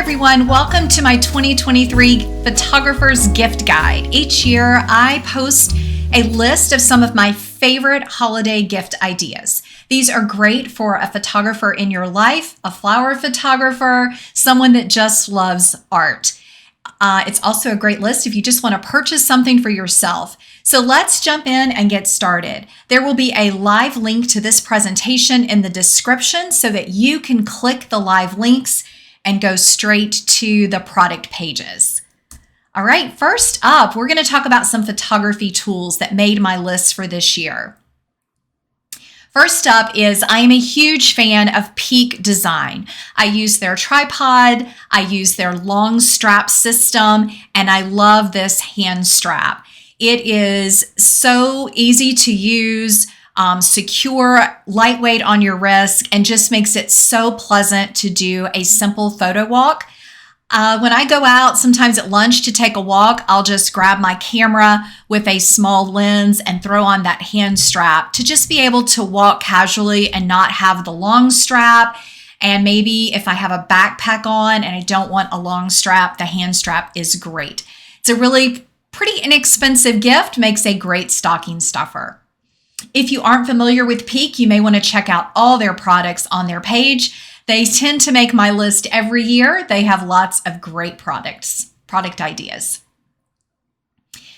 everyone. Welcome to my 2023 Photographer's Gift Guide. Each year, I post a list of some of my favorite holiday gift ideas. These are great for a photographer in your life, a flower photographer, someone that just loves art. It's also a great list if you just want to purchase something for yourself. So let's jump in and get started. There will be a live link to this presentation in the description so that you can click the live links and go straight to the product pages. All right, first up, we're going to talk about some photography tools that made my list for this year. First up is I am a huge fan of Peak Design. I use their tripod, I use their long strap system, and I love this hand strap. It is so easy to use, secure, lightweight on your wrist, and just makes it so pleasant to do a simple photo walk. When I go out, sometimes at lunch to take a walk, I'll just grab my camera with a small lens and throw on that hand strap to just be able to walk casually and not have the long strap. And maybe if I have a backpack on and I don't want a long strap, the hand strap is great. It's a really pretty inexpensive gift, makes a great stocking stuffer. If you aren't familiar with Peak, you may want to check out all their products on their page. They tend to make my list every year. They have lots of great product ideas.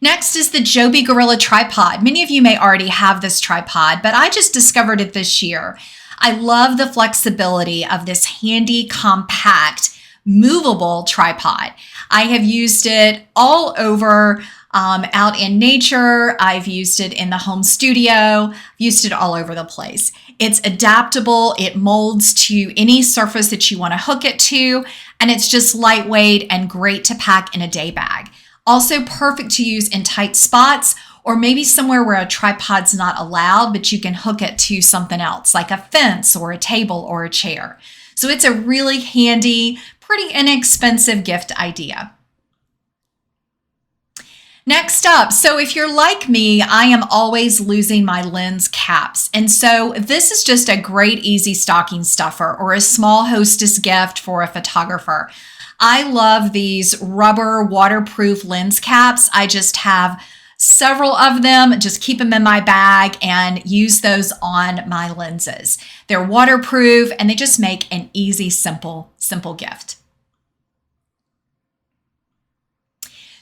Next is the Joby Gorilla tripod. Many of you may already have this tripod, but I just discovered it this year. I love the flexibility of this handy, compact, movable tripod. I have used it all over out in nature. I've used it in the home studio, used it all over the place. It's adaptable. It molds to any surface that you want to hook it to, and it's just lightweight and great to pack in a day bag. Also perfect to use in tight spots or maybe somewhere where a tripod's not allowed, but you can hook it to something else like a fence or a table or a chair. So it's a really handy, pretty inexpensive gift idea. Next up, so if you're like me, I am always losing my lens caps. And so this is just a great, easy stocking stuffer or a small hostess gift for a photographer. I love these rubber waterproof lens caps. I just have several of them, just keep them in my bag and use those on my lenses. They're waterproof and they just make an easy, simple gift.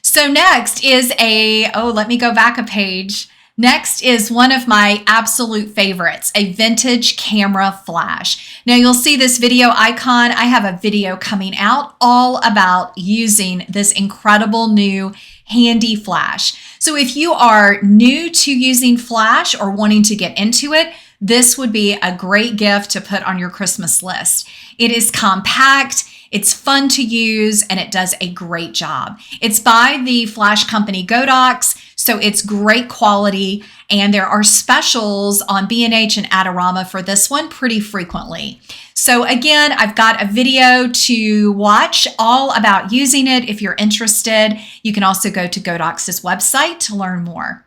So next is let me go back a page. Next is one of my absolute favorites, a vintage camera flash. Now you'll see this video icon. I have a video coming out all about using this incredible new handy flash. So if you are new to using flash or wanting to get into it, this would be a great gift to put on your Christmas list. It is compact, it's fun to use, and it does a great job. It's by the flash company Godox, so it's great quality, and there are specials on B&H and Adorama for this one pretty frequently. So again, I've got a video to watch all about using it. If you're interested, you can also go to Godox's website to learn more.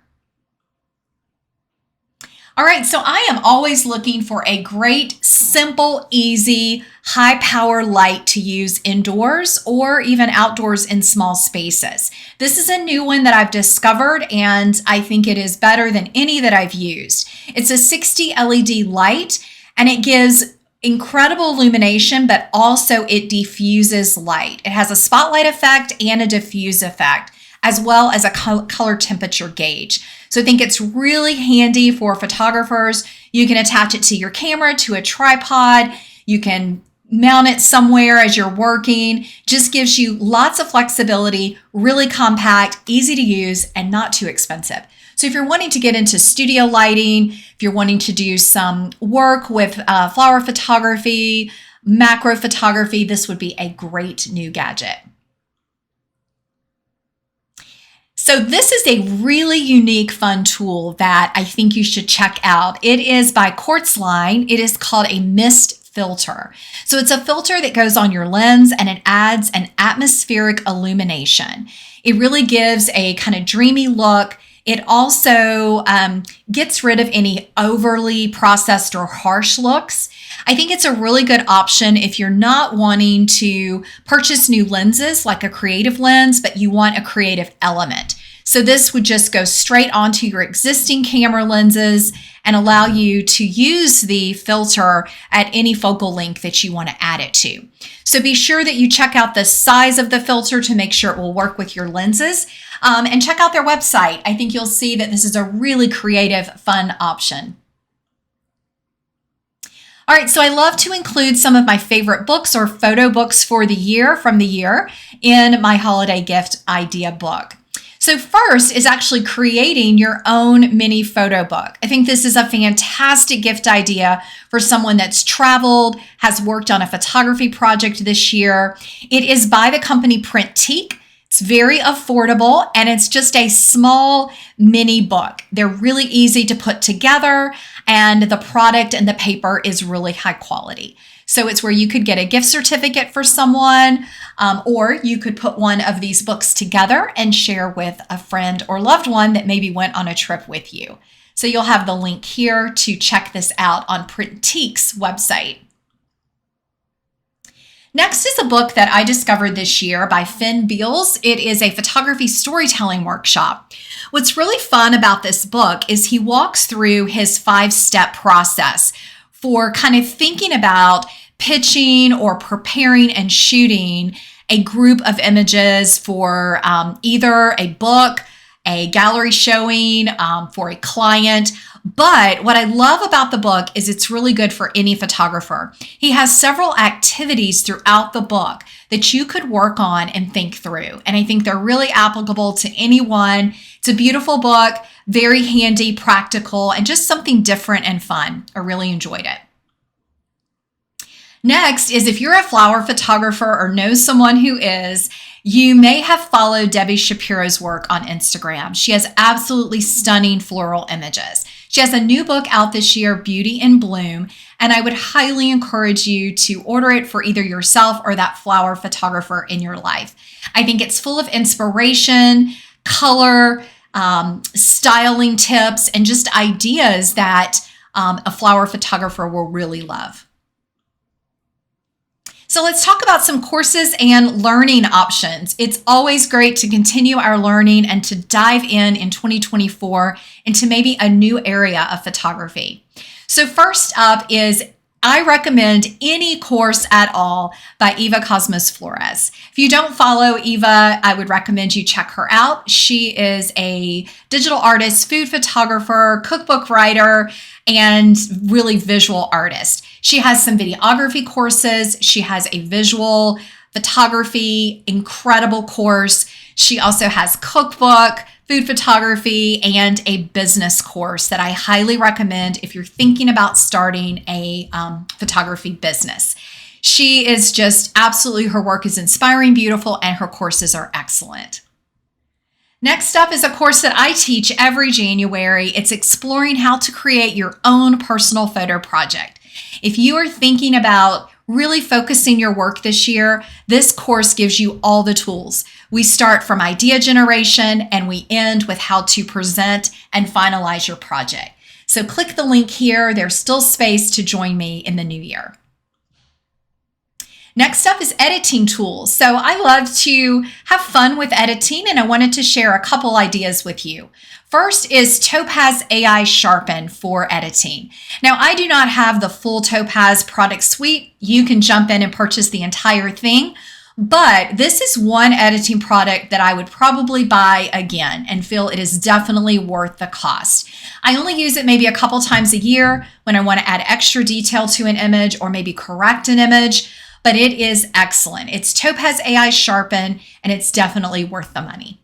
All right, so I am always looking for a great, simple, easy, high power light to use indoors or even outdoors in small spaces. This is a new one that I've discovered and I think it is better than any that I've used. It's a 60 LED light and it gives incredible illumination, but also it diffuses light. It has a spotlight effect and a diffuse effect, as well as a color temperature gauge. So I think it's really handy for photographers. You can attach it to your camera, to a tripod. You can mount it somewhere as you're working. Just gives you lots of flexibility, really compact, easy to use, and not too expensive. So if you're wanting to get into studio lighting, if you're wanting to do some work with flower photography, macro photography, this would be a great new gadget. So this is a really unique, fun tool that I think you should check out. It is by Quartzline. It is called a mist filter. So it's a filter that goes on your lens and it adds an atmospheric illumination. It really gives a kind of dreamy look. It also gets rid of any overly processed or harsh looks. I think it's a really good option if you're not wanting to purchase new lenses like a creative lens, but you want a creative element. So this would just go straight onto your existing camera lenses and allow you to use the filter at any focal length that you want to add it to. So be sure that you check out the size of the filter to make sure it will work with your lenses, and check out their website. I think you'll see that this is a really creative, fun option. All right, so I love to include some of my favorite books or photo books for the year from the year in my holiday gift idea book. So first is actually creating your own mini photo book. I think this is a fantastic gift idea for someone that's traveled, has worked on a photography project this year. It is by the company Printique. It's very affordable, and it's just a small mini book. They're really easy to put together, and the product and the paper is really high quality. So it's where you could get a gift certificate for someone, or you could put one of these books together and share with a friend or loved one that maybe went on a trip with you. So you'll have the link here to check this out on Printique's website. Next is a book that I discovered this year by Finn Beals. It is a photography storytelling workshop. What's really fun about this book is he walks through his 5-step process for kind of thinking about pitching or preparing and shooting a group of images for either a book, a gallery showing, for a client. But what I love about the book is it's really good for any photographer. He has several activities throughout the book that you could work on and think through. And I think they're really applicable to anyone. It's a beautiful book, very handy, practical, and just something different and fun. I really enjoyed it. Next is if you're a flower photographer or know someone who is, you may have followed Debbie Shapiro's work on Instagram. She has absolutely stunning floral images. She has a new book out this year, Beauty in Bloom, and I would highly encourage you to order it for either yourself or that flower photographer in your life. I think it's full of inspiration, color, styling tips, and just ideas that a flower photographer will really love. So let's talk about some courses and learning options. It's always great to continue our learning and to dive in 2024 into maybe a new area of photography. So first up is I recommend any course at all by Eva Cosmos Flores. If you don't follow Eva, I would recommend you check her out. She is a digital artist, food photographer, cookbook writer, and really visual artist. She has some videography courses. She has a visual photography, incredible course. She also has cookbook, food photography, and a business course that I highly recommend if you're thinking about starting a photography business. She is just absolutely, her work is inspiring, beautiful, and her courses are excellent. Next up is a course that I teach every January. It's exploring how to create your own personal photo project. If you are thinking about really focusing your work this year, this course gives you all the tools. We start from idea generation and we end with how to present and finalize your project. So click the link here. There's still space to join me in the new year. Next up is editing tools. So I love to have fun with editing, and I wanted to share a couple ideas with you. First is Topaz AI Sharpen for editing. Now, I do not have the full Topaz product suite. You can jump in and purchase the entire thing, but this is one editing product that I would probably buy again and feel it is definitely worth the cost. I only use it maybe a couple times a year when I want to add extra detail to an image or maybe correct an image, but it is excellent. It's Topaz AI Sharpen, and it's definitely worth the money.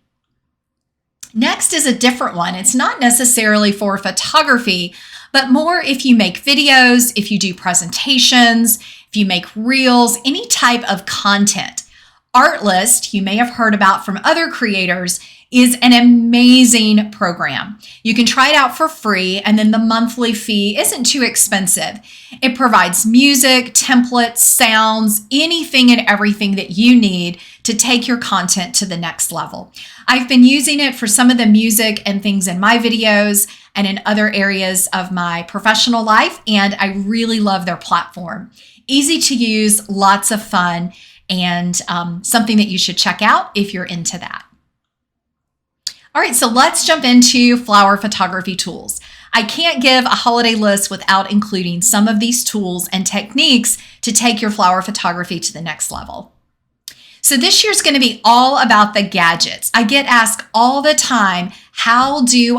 Next is a different one. It's not necessarily for photography, but more if you make videos, if you do presentations, if you make reels, any type of content. Artlist, you may have heard about from other creators, is an amazing program. You can try it out for free, and then the monthly fee isn't too expensive. It provides music, templates, sounds, anything and everything that you need to take your content to the next level. I've been using it for some of the music and things in my videos and in other areas of my professional life, and I really love their platform. Easy to use, lots of fun, and something that you should check out if you're into that. All right, so let's jump into flower photography tools. I can't give a holiday list without including some of these tools and techniques to take your flower photography to the next level. So this year's going to be all about the gadgets. I get asked all the time, what do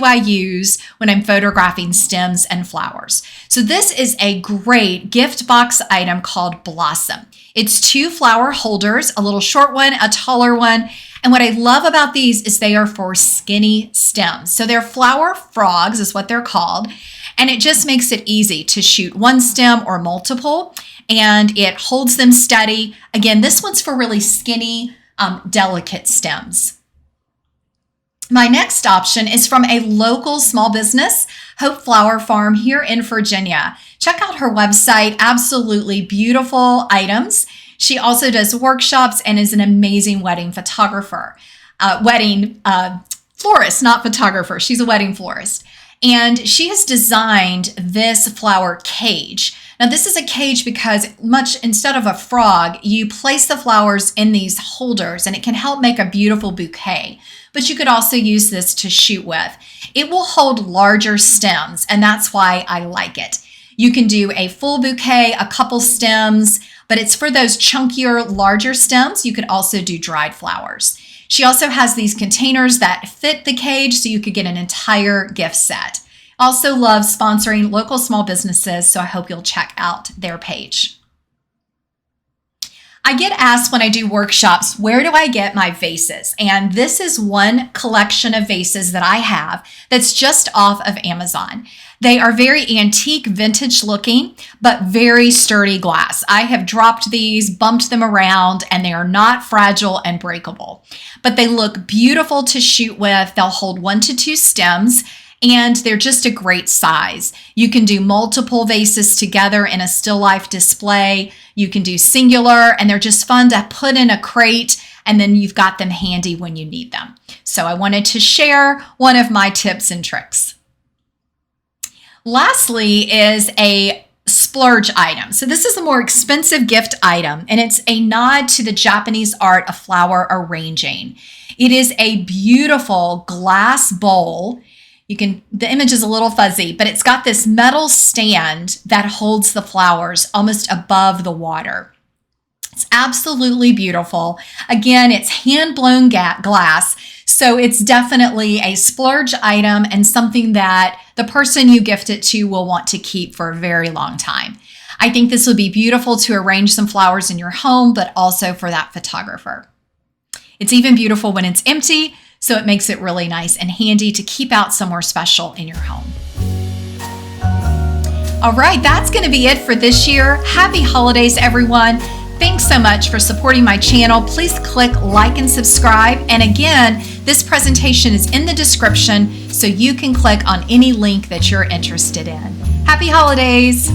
I use when I'm photographing stems and flowers? So this is a great gift box item called Blossom. It's 2 flower holders, a little short one, a taller one. And what I love about these is they are for skinny stems. So they're flower frogs is what they're called. And it just makes it easy to shoot one stem or multiple, and it holds them steady. Again, this one's for really skinny, delicate stems. My next option is from a local small business, Hope Flower Farm here in Virginia. Check out her website, absolutely beautiful items. She also does workshops and is an amazing wedding photographer, florist, not photographer. She's a wedding florist. And she has designed this flower cage. Now this is a cage because instead of a frog, you place the flowers in these holders and it can help make a beautiful bouquet. But you could also use this to shoot with. It will hold larger stems, and that's why I like it. You can do a full bouquet, a couple stems, but it's for those chunkier, larger stems. You could also do dried flowers. She also has these containers that fit the cage, so you could get an entire gift set. Also loves sponsoring local small businesses, so I hope you'll check out their page. I get asked when I do workshops, where do I get my vases? And this is one collection of vases that I have that's just off of Amazon. They are very antique, vintage looking, but very sturdy glass. I have dropped these, bumped them around, and they are not fragile and breakable. But they look beautiful to shoot with. They'll hold 1 to 2 stems, and they're just a great size. You can do multiple vases together in a still life display. You can do singular, and they're just fun to put in a crate, and then you've got them handy when you need them. So I wanted to share one of my tips and tricks. Lastly is a splurge item. So this is a more expensive gift item, and it's a nod to the Japanese art of flower arranging. It is a beautiful glass bowl. The image is a little fuzzy, but it's got this metal stand that holds the flowers almost above the water. It's absolutely beautiful. Again, it's hand-blown glass, so it's definitely a splurge item and something that the person you gift it to will want to keep for a very long time. I think this would be beautiful to arrange some flowers in your home, but also for that photographer. It's even beautiful when it's empty, so it makes it really nice and handy to keep out somewhere special in your home. All right, that's going to be it for this year. Happy holidays, everyone. Thanks so much for supporting my channel. Please click like and subscribe. And again, this presentation is in the description, so you can click on any link that you're interested in. Happy holidays.